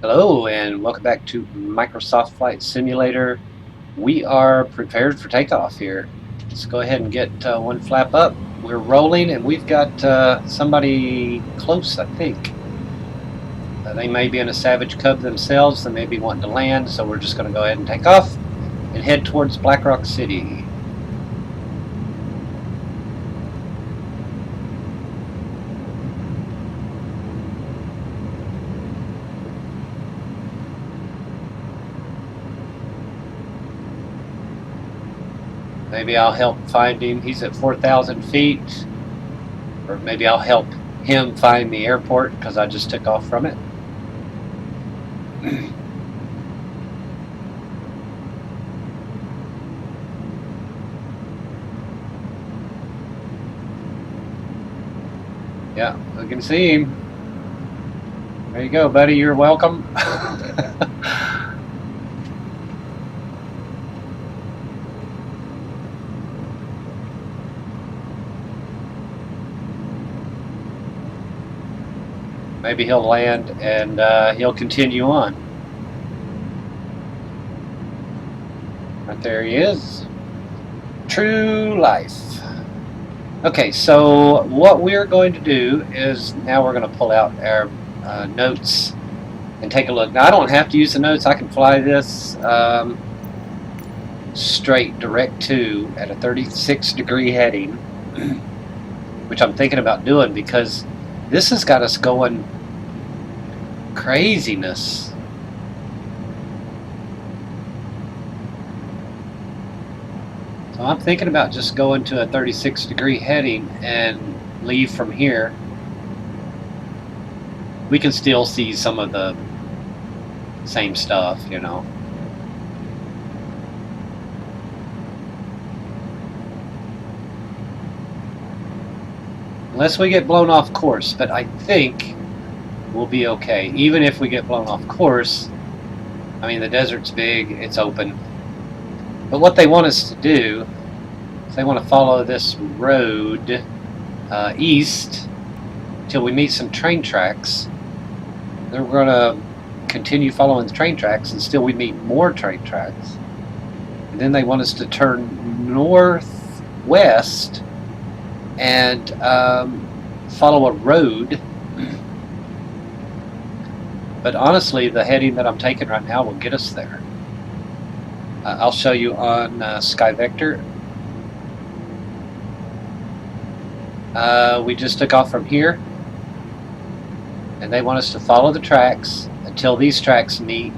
Hello and welcome back to Microsoft Flight Simulator. We are prepared for takeoff here. Let's go ahead and get one flap up. We're rolling and we've got somebody close, I think. They may be in a Savage Cub themselves. They may be wanting to land, so we're just going to go ahead and take off and head towards Black Rock City. Maybe I'll help find him. He's at 4,000 feet. Or maybe I'll help him find the airport because I just took off from it. Yeah, I can see him. There you go, buddy. You're welcome. Maybe he'll land and he'll continue on. Right there he is. True life. Okay, so what we're going to do is now we're going to pull out our notes and take a look. Now I don't have to use the notes. I can fly this straight direct to at a 36-degree heading, which I'm thinking about doing because this has got us going craziness. So I'm thinking about just going to a 36-degree heading and leave from here. We can still see some of the same stuff, you know. Unless we get blown off course, but I think we'll be okay. Even if we get blown off course, I mean, the desert's big, it's open. But what they want us to do is they want to follow this road east till we meet some train tracks. Then we're going to continue following the train tracks until we meet more train tracks. And then they want us to turn northwest and follow a road. But honestly, the heading that I'm taking right now will get us there. I'll show you on Sky Vector. We just took off from here, and they want us to follow the tracks until these tracks meet,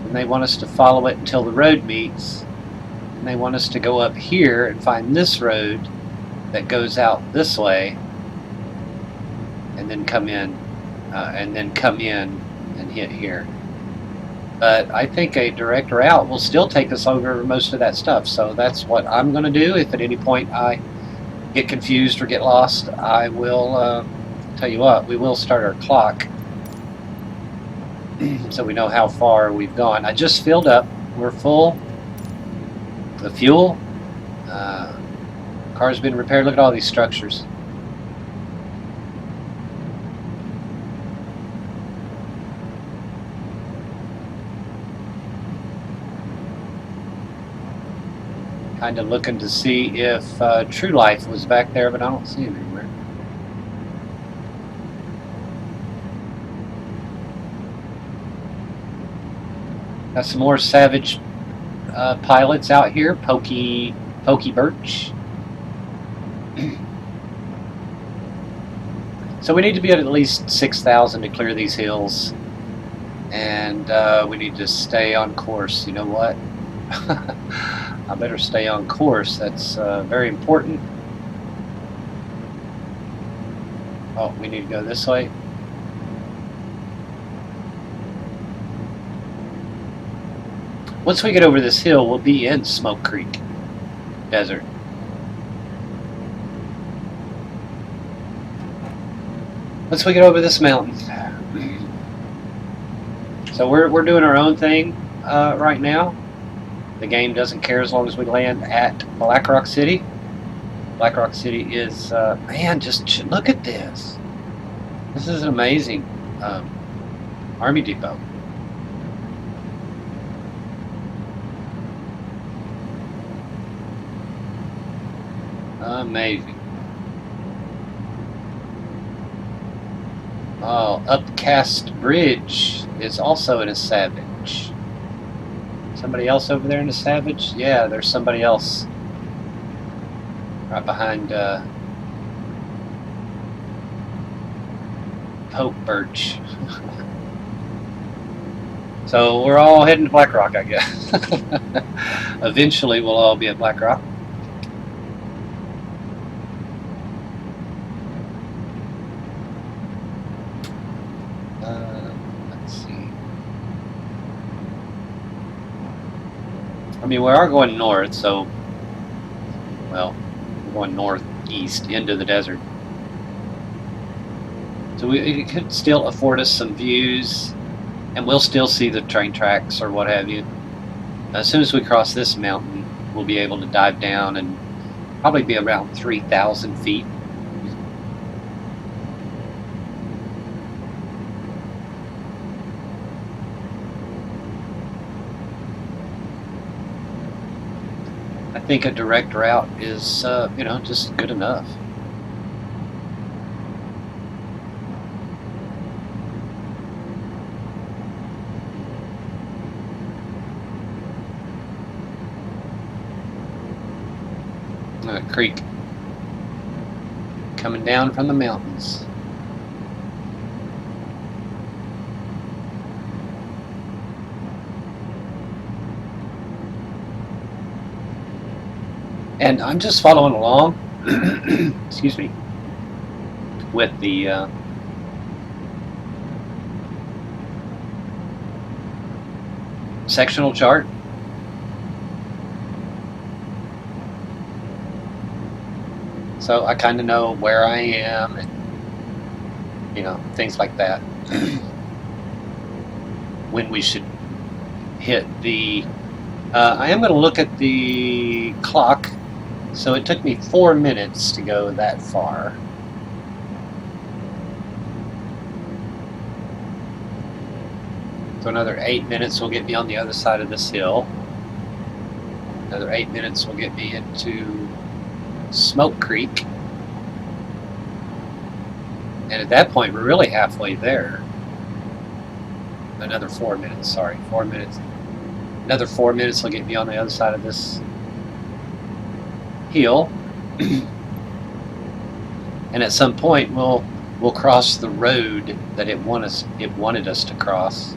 and they want us to follow it until the road meets, and they want us to go up here and find this road that goes out this way, and then come in, and hit here. But I think a direct route will still take us over most of that stuff, so that's what I'm going to do. If at any point I get confused or get lost, I will tell you what, we will start our clock so we know how far we've gone. I just filled up. We're full. The fuel. Car's been repaired. Look at all these structures. Kind of looking to see if True Life was back there, but I don't see him anywhere. Got some more Savage pilots out here. Pokey Birch. So we need to be at least 6,000 to clear these hills, and we need to stay on course. You know what? I better stay on course. That's very important. Oh, we need to go this way. Once we get over this hill, we'll be in Smoke Creek Desert. Once we get over this mountain. So we're doing our own thing right now. The game doesn't care as long as we land at Black Rock City. Black Rock City is, man, look at this. This is an amazing Army depot. Amazing. Oh, Upcast Bridge is also in a Savage. Somebody else over there in a Savage? Yeah, there's somebody else right behind Poke Birch. So we're all heading to Black Rock, I guess. Eventually we'll all be at Black Rock. Let's see. I mean, we are going north, so, well, we're going northeast into the desert. So it could still afford us some views, and we'll still see the train tracks or what have you. As soon as we cross this mountain, we'll be able to dive down and probably be around 3,000 feet. I think a direct route is, you know, just good enough. Creek coming down from the mountains. And I'm just following along, excuse me, with the sectional chart. So I kind of know where I am and, you know, things like that. When we should hit the... I am going to look at the clock. So it took me 4 minutes to go that far. So another 8 minutes will get me on the other side of this hill. Another 8 minutes will get me into Smoke Creek. And at that point, we're really halfway there. Another 4 minutes, sorry, 4 minutes. Another 4 minutes will get me on the other side of this hill. And at some point, we'll cross the road that it wanted us to cross.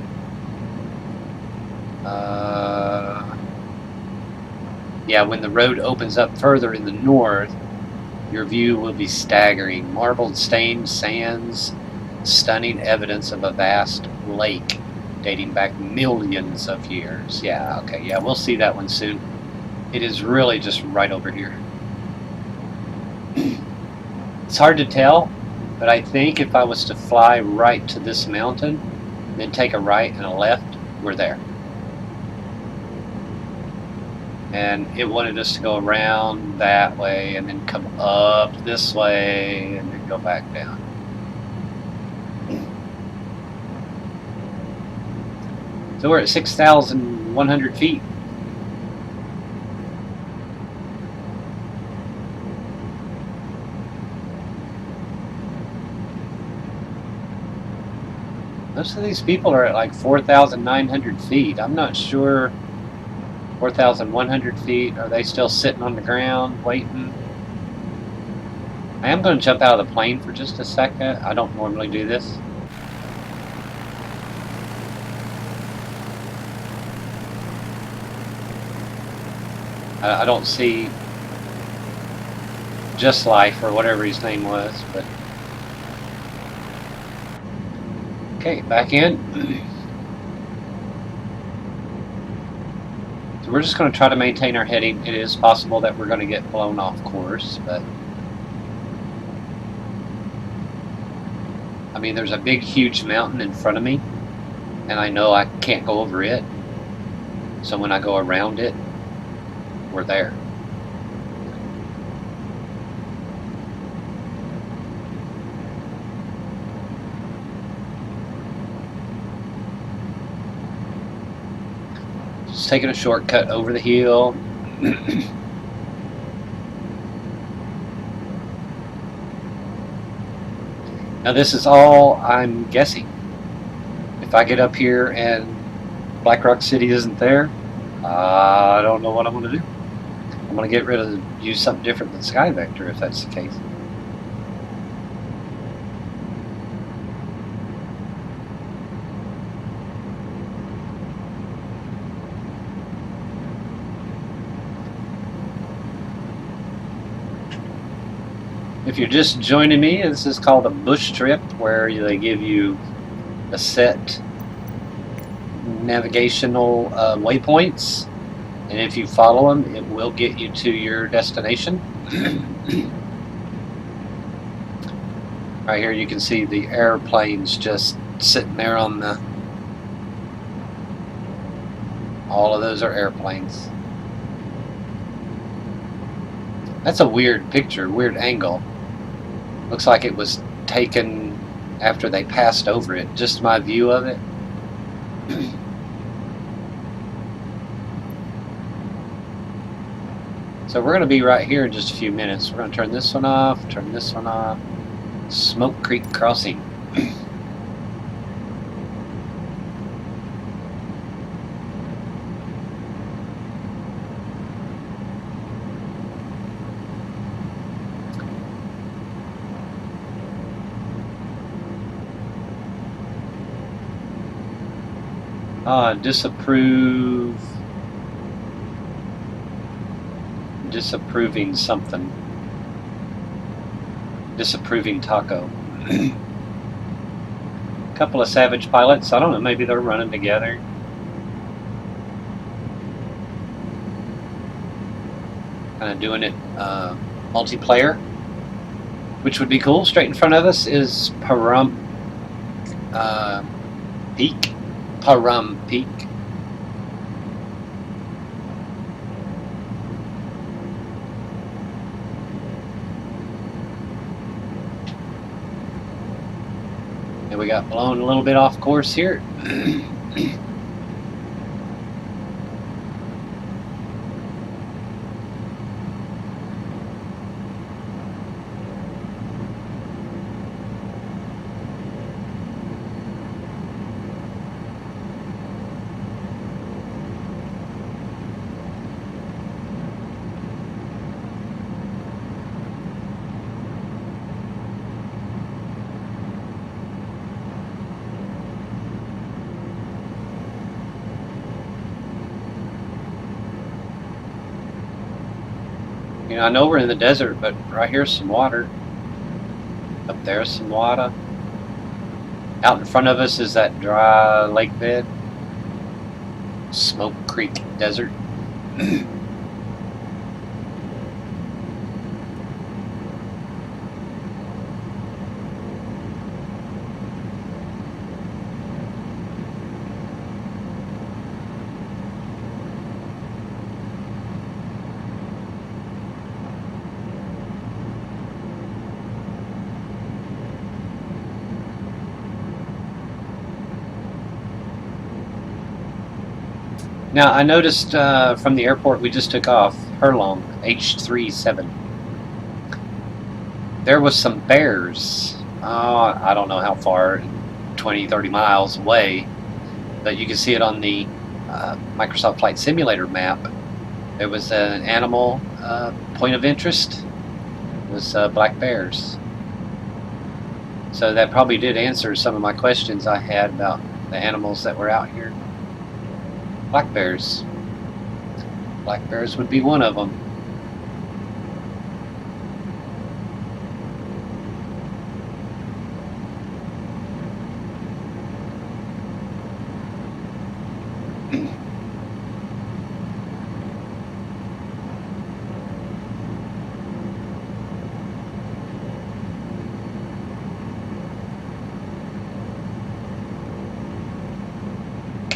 Yeah, when the road opens up further in the north, your view will be staggering. Marbled stained sands, stunning evidence of a vast lake dating back millions of years. Yeah, okay, yeah, we'll see that one soon. It is really just right over here. It's hard to tell, but I think if I was to fly right to this mountain, then take a right and a left, we're there. And it wanted us to go around that way and then come up this way and then go back down. So we're at 6,100 feet. Most of these people are at like 4,900 feet. I'm not sure. 4,100 feet. Are they still sitting on the ground waiting? I am going to jump out of the plane for just a second. I don't normally do this. I don't see Just Life or whatever his name was, but okay, back in. So we're just going to try to maintain our heading. It is possible that we're going to get blown off course, but I mean, there's a big, huge mountain in front of me, and I know I can't go over it. So when I go around it, we're there. Just taking a shortcut over the hill. Now this is all I'm guessing. If I get up here and Black Rock City isn't there, I don't know what I'm going to do. I'm going to get rid of, use something different than Sky Vector if that's the case. If you're just joining me, this is called a bush trip, where they give you a set navigational waypoints, and if you follow them, it will get you to your destination. Right here you can see the airplanes just sitting there on the... all of those are airplanes. That's a weird picture, weird angle. Looks like it was taken after they passed over it. Just my view of it. So we're going to be right here in just a few minutes. We're going to turn this one off, turn this one off. Smoke Creek Crossing. Disapproving something. Disapproving taco. Couple of Savage pilots. I don't know, maybe they're running together. Kind of doing it multiplayer, which would be cool. Straight in front of us is Pahrump Peak. Pahrump Peak. And we got blown a little bit off course here. You know, I know we're in the desert, but right here's some water. Up there's some water. Out in front of us is that dry lake bed. Smoke Creek Desert. Now, I noticed from the airport we just took off, Hurlong, H37, there was some bears. I don't know how far, 20, 30 miles away, but you can see it on the Microsoft Flight Simulator map. There was an animal point of interest. It was black bears. So that probably did answer some of my questions I had about the animals that were out here. Black bears. Black bears would be one of them.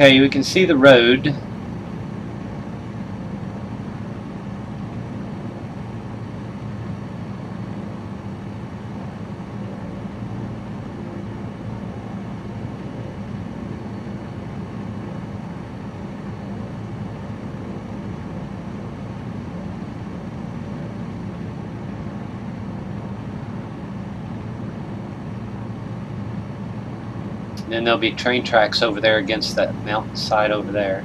Okay, we can see the road. And then there'll be train tracks over there against that mountainside over there.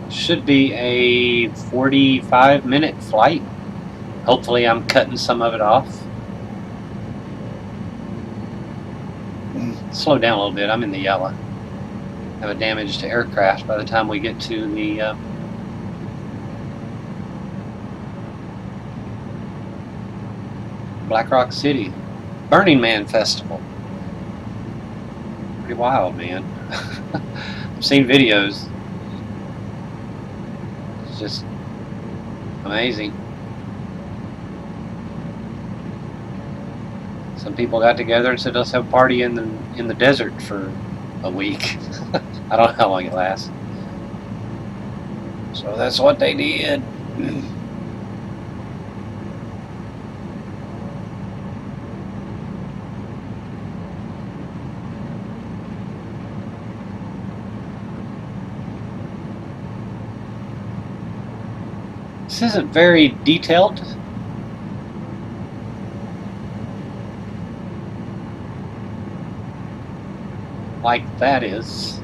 Should be a 45-minute flight. Hopefully I'm cutting some of it off. Slow down a little bit, I'm in the yellow. Have a damaged aircraft by the time we get to the Black Rock City Burning Man Festival. Pretty wild, man. I've seen videos. It's just amazing. Some people got together and said, let's have a party in the desert for a week. I don't know how long it lasts. So that's what they did. This isn't very detailed. Like that is.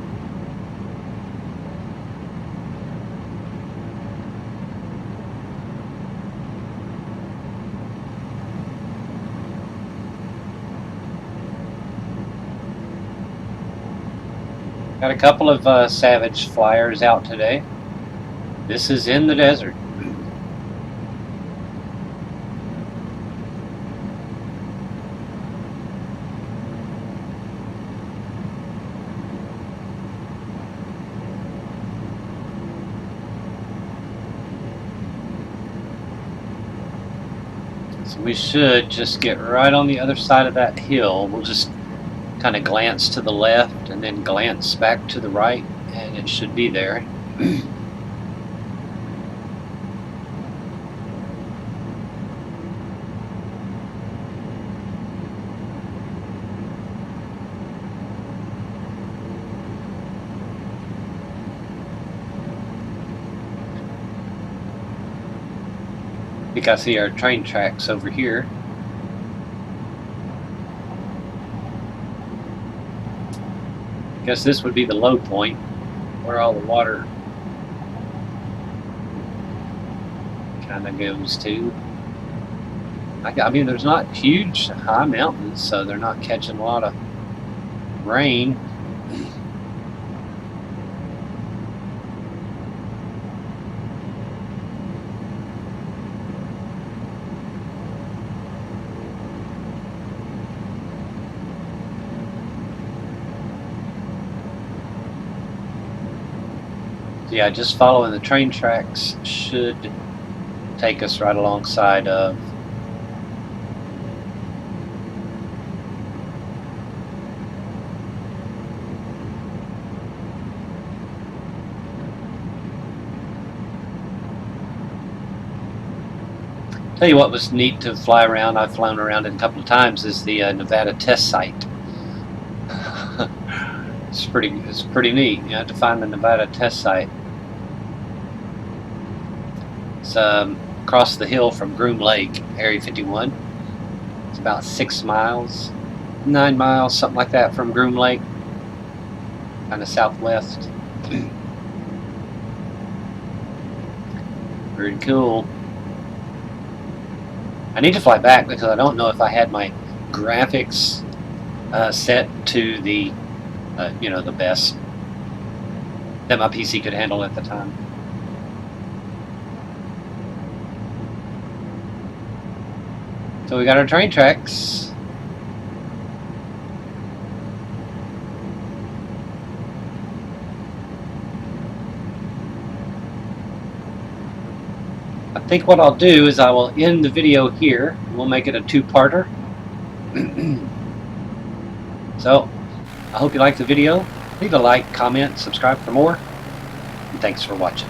Got a couple of Savage flyers out today. This is in the desert. So we should just get right on the other side of that hill. We'll just kind of glance to the left and then glance back to the right, and it should be there. I think I see our train tracks over here. Guess this would be the low point where all the water kind of goes to. I mean, there's not huge high mountains, so they're not catching a lot of rain. Yeah, just following the train tracks should take us right alongside of Tell you what was neat to fly around, I've flown around it a couple of times, is the Nevada test site. It's pretty neat. You have to find the Nevada test site. It's across the hill from Groom Lake, Area 51. It's about 6 miles, 9 miles, something like that from Groom Lake, kind of southwest. Very cool. I need to fly back because I don't know if I had my graphics set to the the best that my PC could handle at the time. So we got our train tracks. I think what I'll do is I will end the video here. We'll make it a two-parter. So, I hope you liked the video. Leave a like, comment, subscribe for more. And thanks for watching.